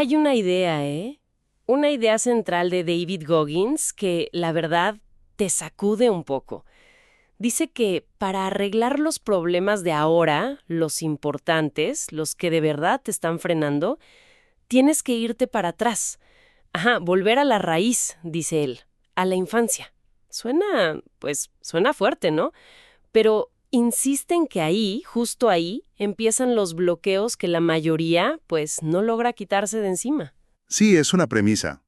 Hay una idea, ¿eh? Una idea central de David Goggins que, la verdad, te sacude un poco. Dice que para arreglar los problemas de ahora, los importantes, los que de verdad te están frenando, tienes que irte para atrás. Ajá, volver a la raíz, dice él, a la infancia. Suena fuerte, ¿no? Pero insiste en que ahí, justo ahí, empiezan los bloqueos que la mayoría, pues, no logra quitarse de encima. Sí, es una premisa,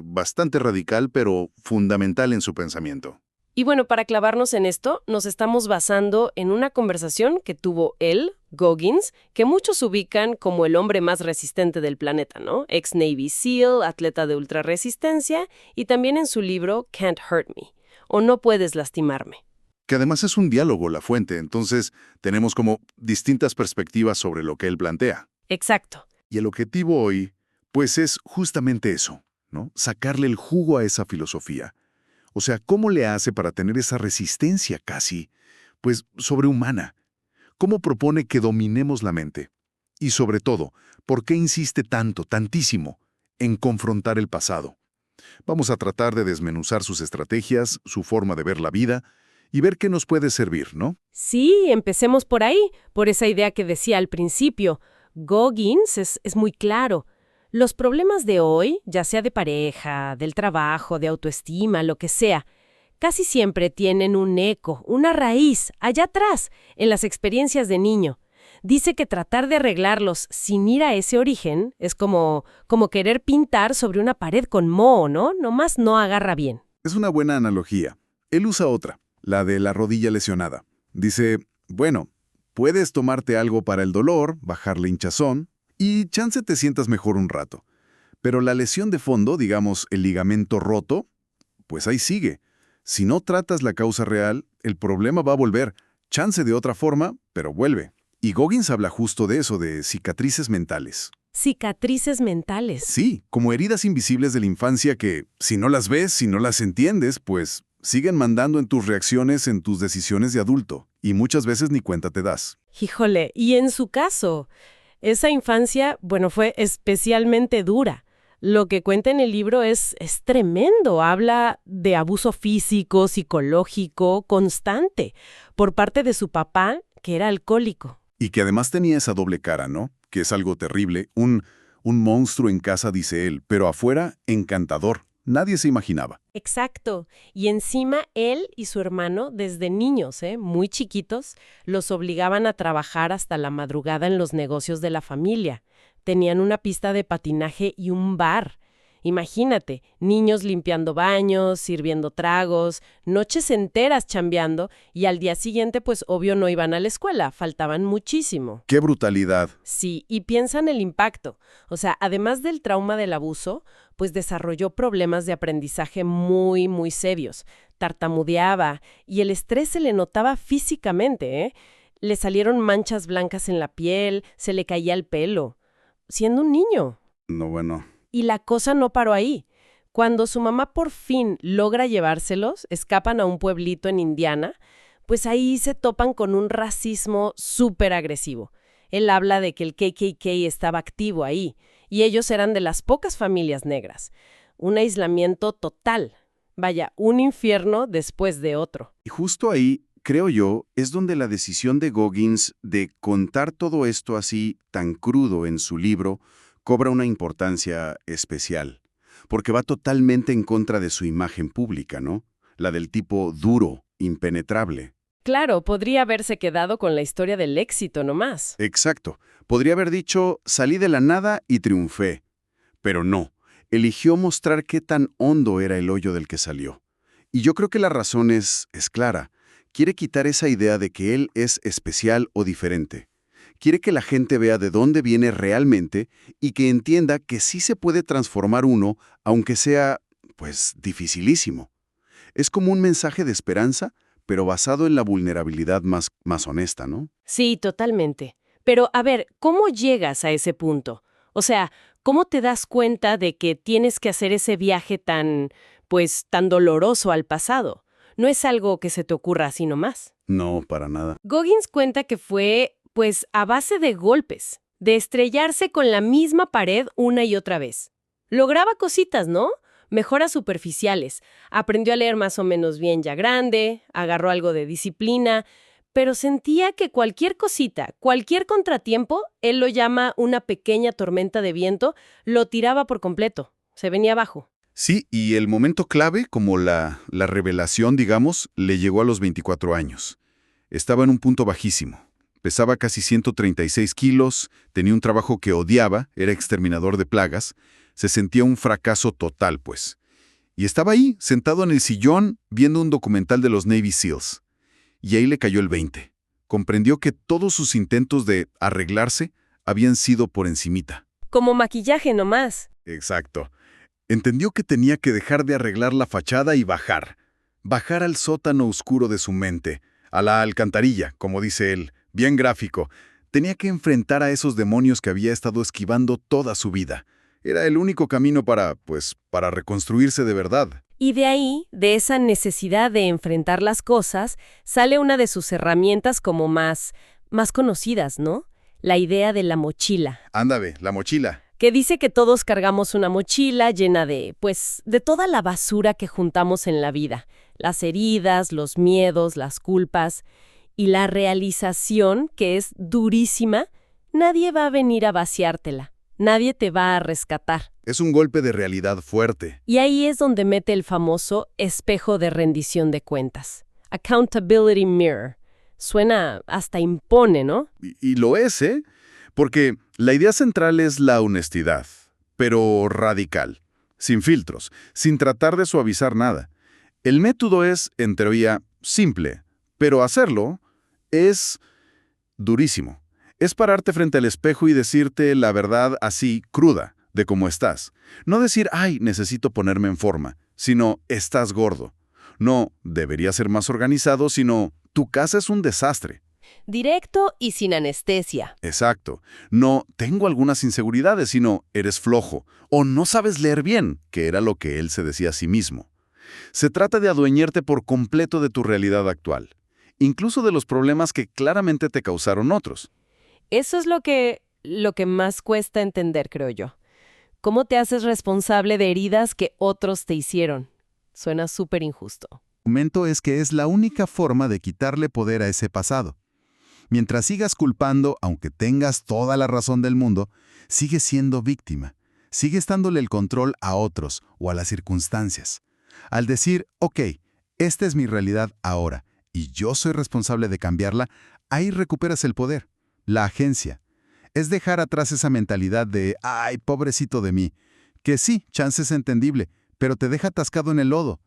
bastante radical, pero fundamental en su pensamiento. Y bueno, para clavarnos en esto, nos estamos basando en una conversación que tuvo él, Goggins, que muchos ubican como el hombre más resistente del planeta, ¿no? Ex Navy SEAL, atleta de ultrarresistencia, y también en su libro Can't Hurt Me, o No puedes lastimarme. Que además es un diálogo la fuente, entonces tenemos como distintas perspectivas sobre lo que él plantea. Exacto. Y el objetivo hoy, pues es justamente eso, ¿no? Sacarle el jugo a esa filosofía. O sea, ¿cómo le hace para tener esa resistencia casi, pues, sobrehumana? ¿Cómo propone que dominemos la mente? Y sobre todo, ¿por qué insiste tanto, tantísimo, en confrontar el pasado? Vamos a tratar de desmenuzar sus estrategias, su forma de ver la vida y ver qué nos puede servir, ¿no? Sí, empecemos por ahí, por esa idea que decía al principio. Goggins es muy claro. Los problemas de hoy, ya sea de pareja, del trabajo, de autoestima, lo que sea, casi siempre tienen un eco, una raíz, allá atrás, en las experiencias de niño. Dice que tratar de arreglarlos sin ir a ese origen es como querer pintar sobre una pared con moho, ¿no? Nomás no agarra bien. Es una buena analogía. Él usa otra, la de la rodilla lesionada. Dice, bueno, puedes tomarte algo para el dolor, bajarle hinchazón, y chance te sientas mejor un rato. Pero la lesión de fondo, digamos el ligamento roto, pues ahí sigue. Si no tratas la causa real, el problema va a volver. Chance de otra forma, pero vuelve. Y Goggins habla justo de eso, de cicatrices mentales. Cicatrices mentales. Sí, como heridas invisibles de la infancia que, si no las ves, si no las entiendes, pues siguen mandando en tus reacciones, en tus decisiones de adulto. Y muchas veces ni cuenta te das. Híjole, y en su caso, esa infancia, bueno, fue especialmente dura. Lo que cuenta en el libro es tremendo. Habla de abuso físico, psicológico, constante, por parte de su papá, que era alcohólico. Y que además tenía esa doble cara, ¿no? Que es algo terrible. Un monstruo en casa, dice él, pero afuera, encantador. Nadie se imaginaba. Exacto. Y encima él y su hermano, desde niños, muy chiquitos, los obligaban a trabajar hasta la madrugada en los negocios de la familia. Tenían una pista de patinaje y un bar. Imagínate, niños limpiando baños, sirviendo tragos, noches enteras chambeando y al día siguiente pues obvio no iban a la escuela, faltaban muchísimo. ¡Qué brutalidad! Sí, y piensa en el impacto. O sea, además del trauma del abuso, pues desarrolló problemas de aprendizaje muy, muy serios. Tartamudeaba y el estrés se le notaba físicamente, ¿eh? Le salieron manchas blancas en la piel, se le caía el pelo, siendo un niño. No, bueno. Y la cosa no paró ahí. Cuando su mamá por fin logra llevárselos, escapan a un pueblito en Indiana, pues ahí se topan con un racismo súper agresivo. Él habla de que el KKK estaba activo ahí, y ellos eran de las pocas familias negras. Un aislamiento total. Vaya, un infierno después de otro. Y justo ahí, creo yo, es donde la decisión de Goggins de contar todo esto así, tan crudo en su libro, cobra una importancia especial, porque va totalmente en contra de su imagen pública, ¿no? La del tipo duro, impenetrable. Claro, podría haberse quedado con la historia del éxito nomás. Exacto. Podría haber dicho, salí de la nada y triunfé. Pero no, eligió mostrar qué tan hondo era el hoyo del que salió. Y yo creo que la razón es clara. Quiere quitar esa idea de que él es especial o diferente. Quiere que la gente vea de dónde viene realmente y que entienda que sí se puede transformar uno, aunque sea, pues, dificilísimo. Es como un mensaje de esperanza, pero basado en la vulnerabilidad más honesta, ¿no? Sí, totalmente. Pero, a ver, ¿cómo llegas a ese punto? O sea, ¿cómo te das cuenta de que tienes que hacer ese viaje tan doloroso al pasado? No es algo que se te ocurra así nomás. No, para nada. Goggins cuenta que fue, pues, a base de golpes, de estrellarse con la misma pared una y otra vez. Lograba cositas, ¿no? Mejoras superficiales. Aprendió a leer más o menos bien ya grande, agarró algo de disciplina, pero sentía que cualquier cosita, cualquier contratiempo, él lo llama una pequeña tormenta de viento, lo tiraba por completo. Se venía abajo. Sí, y el momento clave, como la revelación, digamos, le llegó a los 24 años. Estaba en un punto bajísimo. Pesaba casi 136 kilos, tenía un trabajo que odiaba, era exterminador de plagas, se sentía un fracaso total, pues. Y estaba ahí, sentado en el sillón, viendo un documental de los Navy SEALs. Y ahí le cayó el 20. Comprendió que todos sus intentos de arreglarse habían sido por encimita. Como maquillaje nomás. Exacto. Entendió que tenía que dejar de arreglar la fachada y bajar. Bajar al sótano oscuro de su mente, a la alcantarilla, como dice él, bien gráfico. Tenía que enfrentar a esos demonios que había estado esquivando toda su vida. Era el único camino para reconstruirse de verdad. Y de ahí, de esa necesidad de enfrentar las cosas, sale una de sus herramientas como más conocidas, ¿no? La idea de la mochila. Ándale, la mochila. Que dice que todos cargamos una mochila llena de toda la basura que juntamos en la vida. Las heridas, los miedos, las culpas. Y la realización, que es durísima, nadie va a venir a vaciártela. Nadie te va a rescatar. Es un golpe de realidad fuerte. Y ahí es donde mete el famoso espejo de rendición de cuentas. Accountability Mirror. Suena hasta impone, ¿no? Y lo es, ¿eh? Porque la idea central es la honestidad, pero radical, sin filtros, sin tratar de suavizar nada. El método es, en teoría, simple, pero hacerlo es durísimo. Es pararte frente al espejo y decirte la verdad así, cruda, de cómo estás. No decir, ay, necesito ponerme en forma, sino, estás gordo. No, debería ser más organizado, sino, tu casa es un desastre. Directo y sin anestesia. Exacto. No, tengo algunas inseguridades, sino, eres flojo, o no sabes leer bien, que era lo que él se decía a sí mismo. Se trata de adueñarte por completo de tu realidad actual, incluso de los problemas que claramente te causaron otros. Eso es lo que más cuesta entender, creo yo. ¿Cómo te haces responsable de heridas que otros te hicieron? Suena súper injusto. El argumento es que es la única forma de quitarle poder a ese pasado. Mientras sigas culpando, aunque tengas toda la razón del mundo, sigues siendo víctima. Sigues dándole el control a otros o a las circunstancias. Al decir, ok, esta es mi realidad ahora y yo soy responsable de cambiarla, ahí recuperas el poder, la agencia. Es dejar atrás esa mentalidad de, ay, pobrecito de mí, que sí, chance es entendible, pero te deja atascado en el lodo.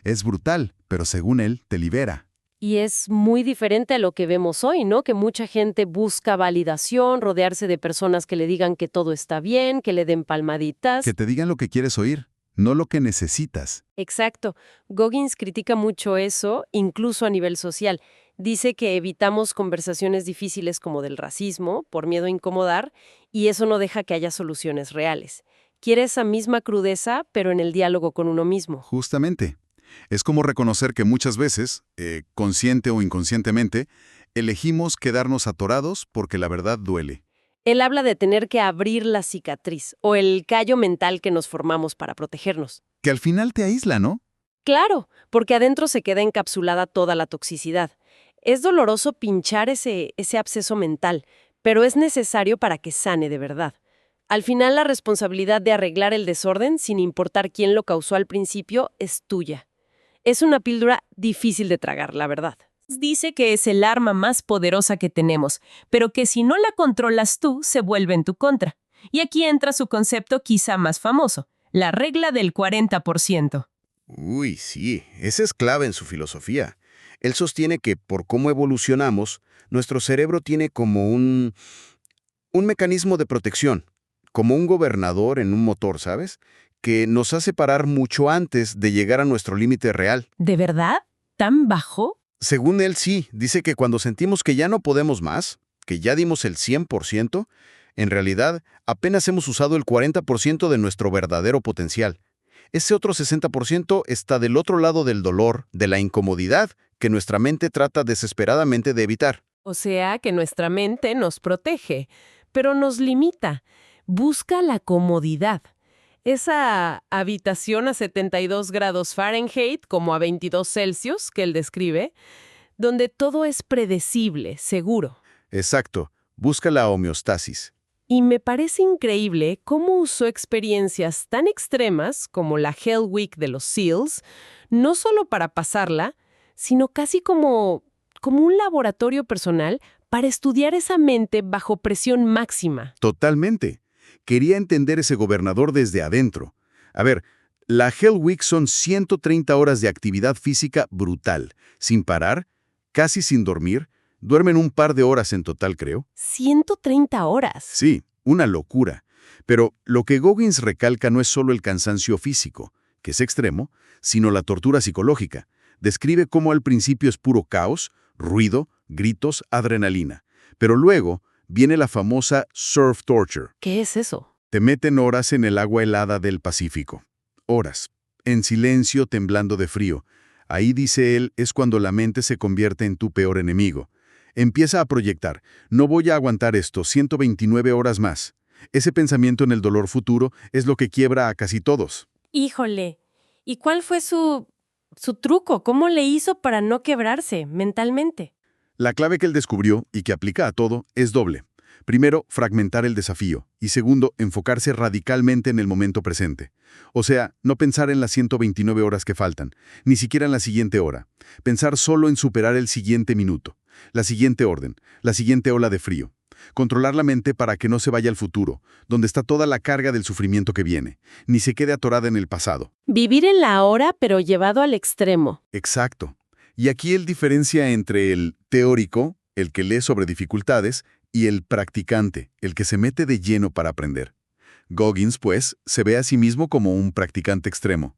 Es brutal, pero según él, te libera. Y es muy diferente a lo que vemos hoy, ¿no? Que mucha gente busca validación, rodearse de personas que le digan que todo está bien, que le den palmaditas. Que te digan lo que quieres oír, no lo que necesitas. Exacto. Goggins critica mucho eso, incluso a nivel social. Dice que evitamos conversaciones difíciles como del racismo, por miedo a incomodar, y eso no deja que haya soluciones reales. Quiere esa misma crudeza, pero en el diálogo con uno mismo. Justamente. Es como reconocer que muchas veces, consciente o inconscientemente, elegimos quedarnos atorados porque la verdad duele. Él habla de tener que abrir la cicatriz, o el callo mental que nos formamos para protegernos. Que al final te aísla, ¿no? Claro, porque adentro se queda encapsulada toda la toxicidad. Es doloroso pinchar ese absceso mental, pero es necesario para que sane de verdad. Al final, la responsabilidad de arreglar el desorden, sin importar quién lo causó al principio, es tuya. Es una píldora difícil de tragar, la verdad. Dice que es el arma más poderosa que tenemos, pero que si no la controlas tú, se vuelve en tu contra. Y aquí entra su concepto quizá más famoso, la regla del 40%. Uy, sí, esa es clave en su filosofía. Él sostiene que, por cómo evolucionamos, nuestro cerebro tiene como un mecanismo de protección, como un gobernador en un motor, ¿sabes? Que nos hace parar mucho antes de llegar a nuestro límite real. ¿De verdad? ¿Tan bajo? Según él, sí. Dice que cuando sentimos que ya no podemos más, que ya dimos el 100%, en realidad apenas hemos usado el 40% de nuestro verdadero potencial. Ese otro 60% está del otro lado del dolor, de la incomodidad, que nuestra mente trata desesperadamente de evitar. O sea, que nuestra mente nos protege. pero nos limita. Busca la comodidad. Esa habitación a 72 grados Fahrenheit, como a 22 Celsius, que él describe, donde todo es predecible, seguro. Exacto, busca la homeostasis. Y me parece increíble cómo usó experiencias tan extremas como la Hell Week de los SEALs, no solo para pasarla, sino casi como un laboratorio personal para estudiar esa mente bajo presión máxima. Totalmente. Quería entender ese gobernador desde adentro. A ver, la Hell Week son 130 horas de actividad física brutal, sin parar, casi sin dormir. Duermen un par de horas en total, creo. 130 horas. Sí, una locura. Pero lo que Goggins recalca no es solo el cansancio físico, que es extremo, sino la tortura psicológica. Describe cómo al principio es puro caos, ruido, gritos, adrenalina. Pero luego viene la famosa surf torture. ¿Qué es eso? Te meten horas en el agua helada del Pacífico. Horas. En silencio, temblando de frío. Ahí, dice él, es cuando la mente se convierte en tu peor enemigo. Empieza a proyectar. No voy a aguantar esto 129 horas más. Ese pensamiento en el dolor futuro es lo que quiebra a casi todos. Híjole. ¿Y cuál fue su truco? ¿Cómo le hizo para no quebrarse mentalmente? La clave que él descubrió, y que aplica a todo, es doble. Primero, fragmentar el desafío. Y segundo, enfocarse radicalmente en el momento presente. O sea, no pensar en las 129 horas que faltan, ni siquiera en la siguiente hora. Pensar solo en superar el siguiente minuto, la siguiente orden, la siguiente ola de frío. Controlar la mente para que no se vaya al futuro, donde está toda la carga del sufrimiento que viene, ni se quede atorada en el pasado. Vivir en la hora, pero llevado al extremo. Exacto. Y aquí él diferencia entre el teórico, el que lee sobre dificultades, y el practicante, el que se mete de lleno para aprender. Goggins, pues, se ve a sí mismo como un practicante extremo.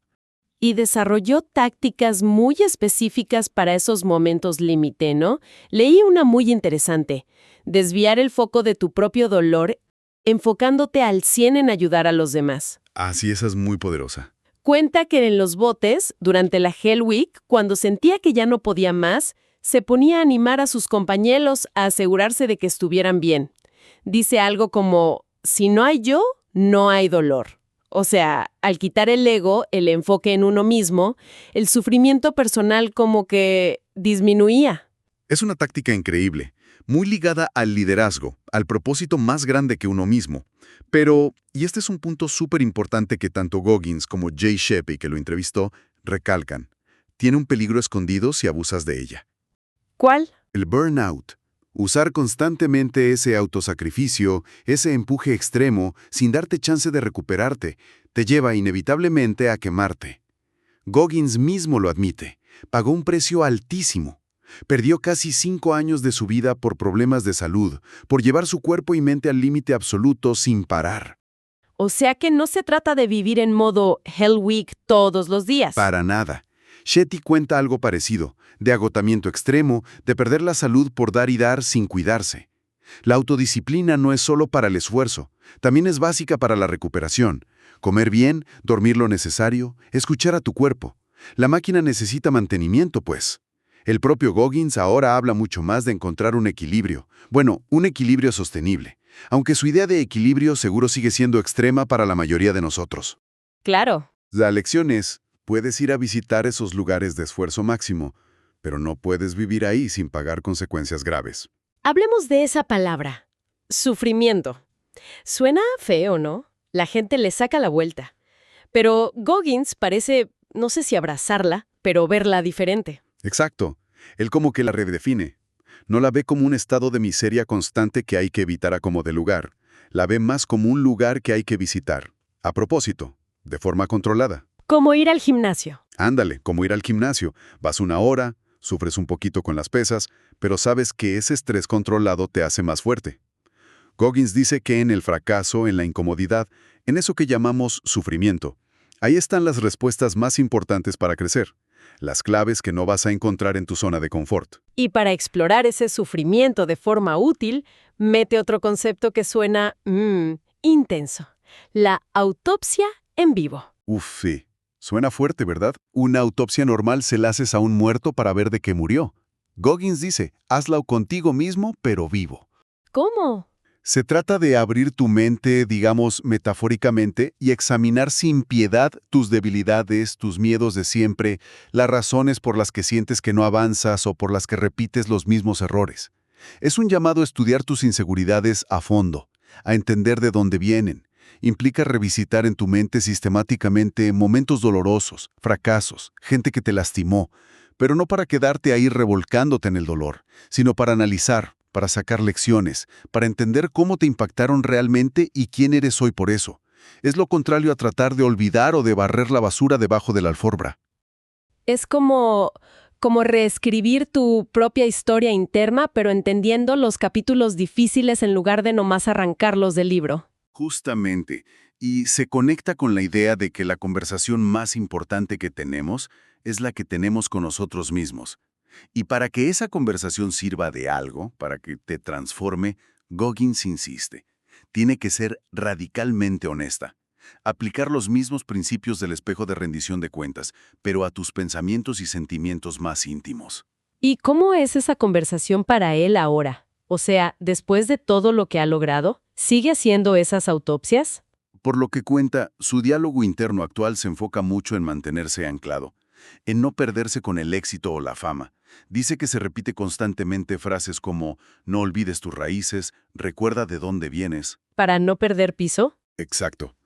Y desarrolló tácticas muy específicas para esos momentos límite, ¿no? Leí una muy interesante. Desviar el foco de tu propio dolor, enfocándote al 100 en ayudar a los demás. Ah, sí, esa es muy poderosa. Cuenta que en los botes, durante la Hell Week, cuando sentía que ya no podía más, se ponía a animar a sus compañeros a asegurarse de que estuvieran bien. Dice algo como, si no hay yo, no hay dolor. O sea, al quitar el ego, el enfoque en uno mismo, el sufrimiento personal como que disminuía. Es una táctica increíble, muy ligada al liderazgo, al propósito más grande que uno mismo. Pero, y este es un punto súper importante que tanto Goggins como Jay Shetty, que lo entrevistó, recalcan. Tiene un peligro escondido si abusas de ella. ¿Cuál? El burnout. Usar constantemente ese autosacrificio, ese empuje extremo, sin darte chance de recuperarte, te lleva inevitablemente a quemarte. Goggins mismo lo admite. Pagó un precio altísimo. Perdió casi 5 años de su vida por problemas de salud, por llevar su cuerpo y mente al límite absoluto sin parar. O sea que no se trata de vivir en modo Hell Week todos los días. Para nada. Shetty cuenta algo parecido, de agotamiento extremo, de perder la salud por dar y dar sin cuidarse. La autodisciplina no es solo para el esfuerzo, también es básica para la recuperación. Comer bien, dormir lo necesario, escuchar a tu cuerpo. La máquina necesita mantenimiento, pues. El propio Goggins ahora habla mucho más de encontrar un equilibrio. Bueno, un equilibrio sostenible. Aunque su idea de equilibrio seguro sigue siendo extrema para la mayoría de nosotros. Claro. La lección es, puedes ir a visitar esos lugares de esfuerzo máximo, pero no puedes vivir ahí sin pagar consecuencias graves. Hablemos de esa palabra. Sufrimiento. Suena feo, ¿no? La gente le saca la vuelta. Pero Goggins parece, no sé si abrazarla, pero verla diferente. Exacto. Él como que la redefine. No la ve como un estado de miseria constante que hay que evitar a como de lugar. La ve más como un lugar que hay que visitar. A propósito, de forma controlada. Como ir al gimnasio. Ándale, como ir al gimnasio. Vas 1 hora, sufres un poquito con las pesas, pero sabes que ese estrés controlado te hace más fuerte. Goggins dice que en el fracaso, en la incomodidad, en eso que llamamos sufrimiento, ahí están las respuestas más importantes para crecer. Las claves que no vas a encontrar en tu zona de confort. Y para explorar ese sufrimiento de forma útil, mete otro concepto que suena intenso. La autopsia en vivo. Uf, sí. Suena fuerte, ¿verdad? Una autopsia normal se la haces a un muerto para ver de qué murió. Goggins dice, hazla contigo mismo, pero vivo. ¿Cómo? Se trata de abrir tu mente, digamos metafóricamente, y examinar sin piedad tus debilidades, tus miedos de siempre, las razones por las que sientes que no avanzas o por las que repites los mismos errores. Es un llamado a estudiar tus inseguridades a fondo, a entender de dónde vienen. Implica revisitar en tu mente sistemáticamente momentos dolorosos, fracasos, gente que te lastimó, pero no para quedarte ahí revolcándote en el dolor, sino para analizar, para sacar lecciones, para entender cómo te impactaron realmente y quién eres hoy por eso. Es lo contrario a tratar de olvidar o de barrer la basura debajo de la alfombra. Es como reescribir tu propia historia interna, pero entendiendo los capítulos difíciles en lugar de nomás arrancarlos del libro. Justamente, y se conecta con la idea de que la conversación más importante que tenemos es la que tenemos con nosotros mismos. Y para que esa conversación sirva de algo, para que te transforme, Goggins insiste, tiene que ser radicalmente honesta. Aplicar los mismos principios del espejo de rendición de cuentas, pero a tus pensamientos y sentimientos más íntimos. ¿Y cómo es esa conversación para él ahora? O sea, después de todo lo que ha logrado, ¿sigue haciendo esas autopsias? Por lo que cuenta, su diálogo interno actual se enfoca mucho en mantenerse anclado, en no perderse con el éxito o la fama. Dice que se repite constantemente frases como «no olvides tus raíces», «recuerda de dónde vienes». ¿Para no perder piso? Exacto.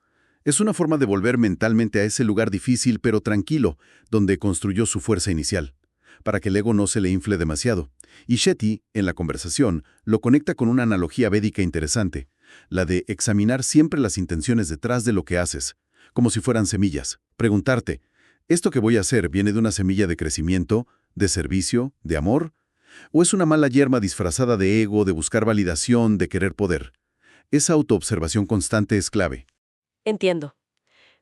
Es una forma de volver mentalmente a ese lugar difícil pero tranquilo, donde construyó su fuerza inicial, para que el ego no se le infle demasiado. Y Shetty, en la conversación, lo conecta con una analogía védica interesante, la de examinar siempre las intenciones detrás de lo que haces, como si fueran semillas. Preguntarte, ¿esto que voy a hacer viene de una semilla de crecimiento, de servicio, de amor? ¿O es una mala yerma disfrazada de ego, de buscar validación, de querer poder? Esa autoobservación constante es clave. Entiendo.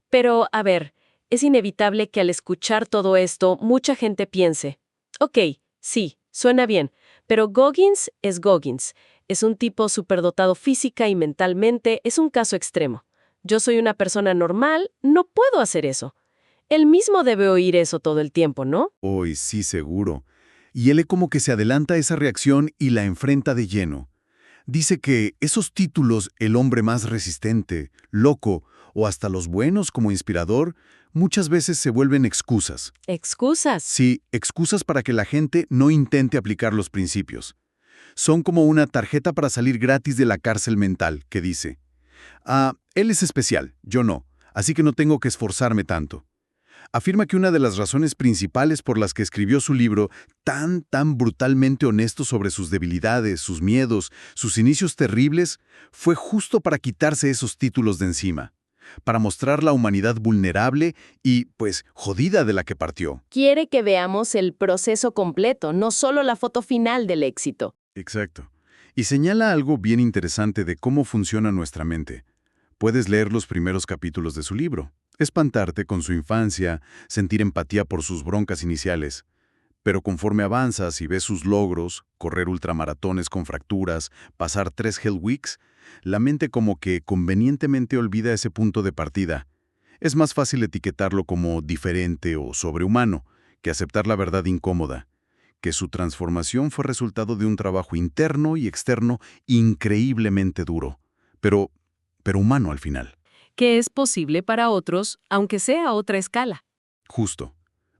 Pero, a ver, es inevitable que al escuchar todo esto, mucha gente piense, ok, sí, suena bien, pero Goggins es Goggins. Es un tipo superdotado física y mentalmente, es un caso extremo. Yo soy una persona normal, no puedo hacer eso. Él mismo debe oír eso todo el tiempo, ¿no? Hoy sí, seguro. Y él como que se adelanta a esa reacción y la enfrenta de lleno. Dice que esos títulos, el hombre más resistente, loco, o hasta los buenos como inspirador, muchas veces se vuelven excusas. ¿Excusas? Sí, excusas para que la gente no intente aplicar los principios. Son como una tarjeta para salir gratis de la cárcel mental, que dice, él es especial, yo no, así que no tengo que esforzarme tanto. Afirma que una de las razones principales por las que escribió su libro, tan brutalmente honesto sobre sus debilidades, sus miedos, sus inicios terribles, fue justo para quitarse esos títulos de encima, para mostrar la humanidad vulnerable y, pues, jodida de la que partió. Quiere que veamos el proceso completo, no solo la foto final del éxito. Exacto. Y señala algo bien interesante de cómo funciona nuestra mente. Puedes leer los primeros capítulos de su libro, espantarte con su infancia, sentir empatía por sus broncas iniciales. Pero conforme avanzas y ves sus logros, correr ultramaratones con fracturas, pasar 3 Hell Weeks, la mente como que convenientemente olvida ese punto de partida. Es más fácil etiquetarlo como diferente o sobrehumano que aceptar la verdad incómoda, que su transformación fue resultado de un trabajo interno y externo increíblemente duro, pero humano al final. Que es posible para otros, aunque sea a otra escala. Justo.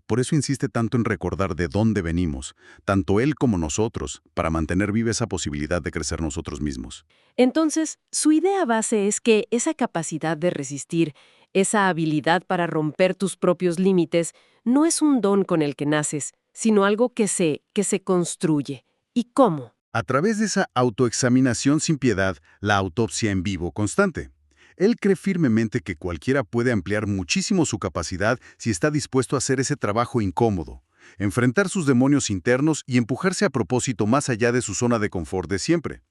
Por eso insiste tanto en recordar de dónde venimos, tanto él como nosotros, para mantener viva esa posibilidad de crecer nosotros mismos. Entonces, su idea base es que esa capacidad de resistir, esa habilidad para romper tus propios límites, no es un don con el que naces, sino algo que se construye. ¿Y cómo? A través de esa autoexaminación sin piedad, la autopsia en vivo constante. Él cree firmemente que cualquiera puede ampliar muchísimo su capacidad si está dispuesto a hacer ese trabajo incómodo, enfrentar sus demonios internos y empujarse a propósito más allá de su zona de confort de siempre.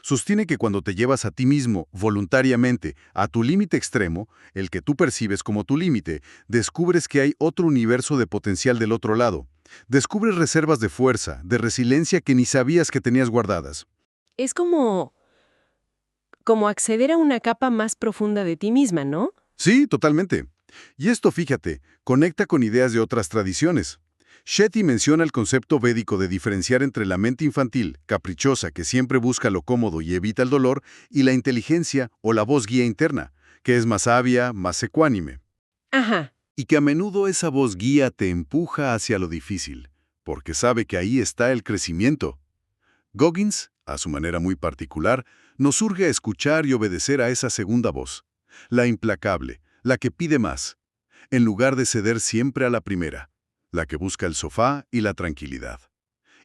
Sostiene que cuando te llevas a ti mismo, voluntariamente, a tu límite extremo, el que tú percibes como tu límite, descubres que hay otro universo de potencial del otro lado. Descubres reservas de fuerza, de resiliencia que ni sabías que tenías guardadas. Es como acceder a una capa más profunda de ti misma, ¿no? Sí, totalmente. Y esto, fíjate, conecta con ideas de otras tradiciones. Shetty menciona el concepto védico de diferenciar entre la mente infantil, caprichosa, que siempre busca lo cómodo y evita el dolor, y la inteligencia o la voz guía interna, que es más sabia, más ecuánime. Ajá. Y que a menudo esa voz guía te empuja hacia lo difícil, porque sabe que ahí está el crecimiento. Goggins, a su manera muy particular, nos urge a escuchar y obedecer a esa segunda voz, la implacable, la que pide más, en lugar de ceder siempre a la primera, la que busca el sofá y la tranquilidad.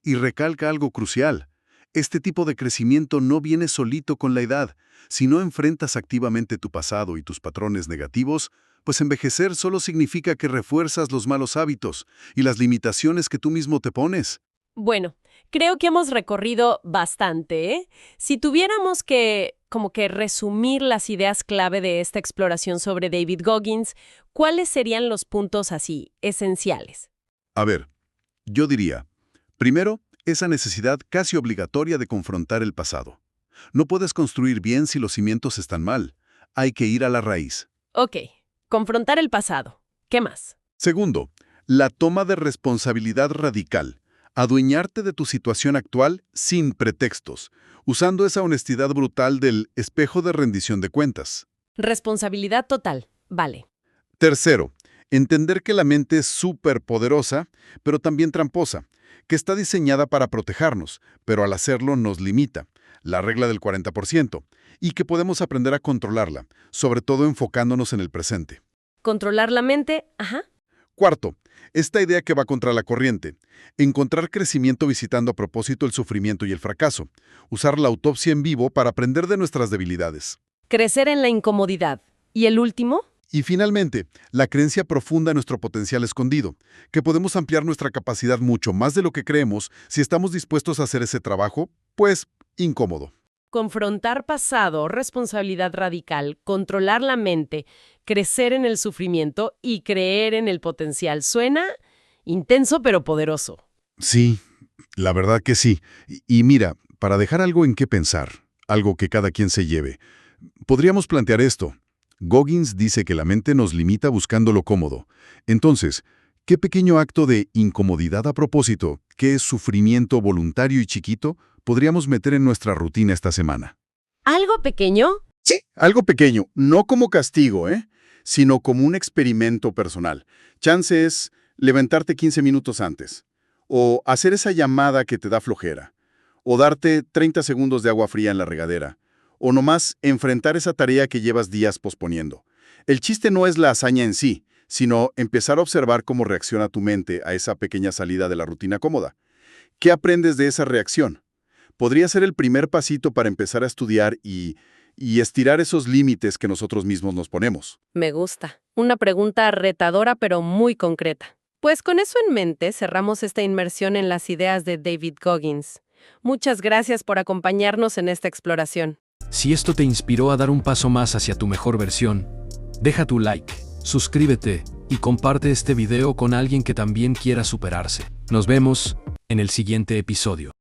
Y recalca algo crucial: este tipo de crecimiento no viene solito con la edad. Si no enfrentas activamente tu pasado y tus patrones negativos, pues envejecer solo significa que refuerzas los malos hábitos y las limitaciones que tú mismo te pones. Bueno, creo que hemos recorrido bastante, ¿eh? Si tuviéramos que, como que resumir las ideas clave de esta exploración sobre David Goggins, ¿cuáles serían los puntos así, esenciales? A ver, yo diría, primero, esa necesidad casi obligatoria de confrontar el pasado. No puedes construir bien si los cimientos están mal. Hay que ir a la raíz. Ok, confrontar el pasado. ¿Qué más? Segundo, la toma de responsabilidad radical. Adueñarte de tu situación actual sin pretextos, usando esa honestidad brutal del espejo de rendición de cuentas. Responsabilidad total. Vale. Tercero, entender que la mente es superpoderosa, pero también tramposa, que está diseñada para protegernos, pero al hacerlo nos limita, la regla del 40%, y que podemos aprender a controlarla, sobre todo enfocándonos en el presente. Controlar la mente. Ajá. Cuarto, esta idea que va contra la corriente, encontrar crecimiento visitando a propósito el sufrimiento y el fracaso, usar la autopsia en vivo para aprender de nuestras debilidades. Crecer en la incomodidad. ¿Y el último? Y finalmente, la creencia profunda en nuestro potencial escondido, que podemos ampliar nuestra capacidad mucho más de lo que creemos si estamos dispuestos a hacer ese trabajo, pues, incómodo. Confrontar pasado, responsabilidad radical, controlar la mente, crecer en el sufrimiento y creer en el potencial. Suena intenso pero poderoso. Sí, la verdad que sí. Y mira, para dejar algo en qué pensar, algo que cada quien se lleve, podríamos plantear esto. Goggins dice que la mente nos limita buscando lo cómodo. Entonces, ¿qué pequeño acto de incomodidad a propósito, que es sufrimiento voluntario y chiquito, podríamos meter en nuestra rutina esta semana? ¿Algo pequeño? Sí, algo pequeño, no como castigo, sino como un experimento personal. Chance es levantarte 15 minutos antes, o hacer esa llamada que te da flojera, o darte 30 segundos de agua fría en la regadera, o nomás enfrentar esa tarea que llevas días posponiendo. El chiste no es la hazaña en sí, sino empezar a observar cómo reacciona tu mente a esa pequeña salida de la rutina cómoda. ¿Qué aprendes de esa reacción? Podría ser el primer pasito para empezar a estudiar y estirar esos límites que nosotros mismos nos ponemos. Me gusta. Una pregunta retadora pero muy concreta. Pues con eso en mente cerramos esta inmersión en las ideas de David Goggins. Muchas gracias por acompañarnos en esta exploración. Si esto te inspiró a dar un paso más hacia tu mejor versión, deja tu like, suscríbete y comparte este video con alguien que también quiera superarse. Nos vemos en el siguiente episodio.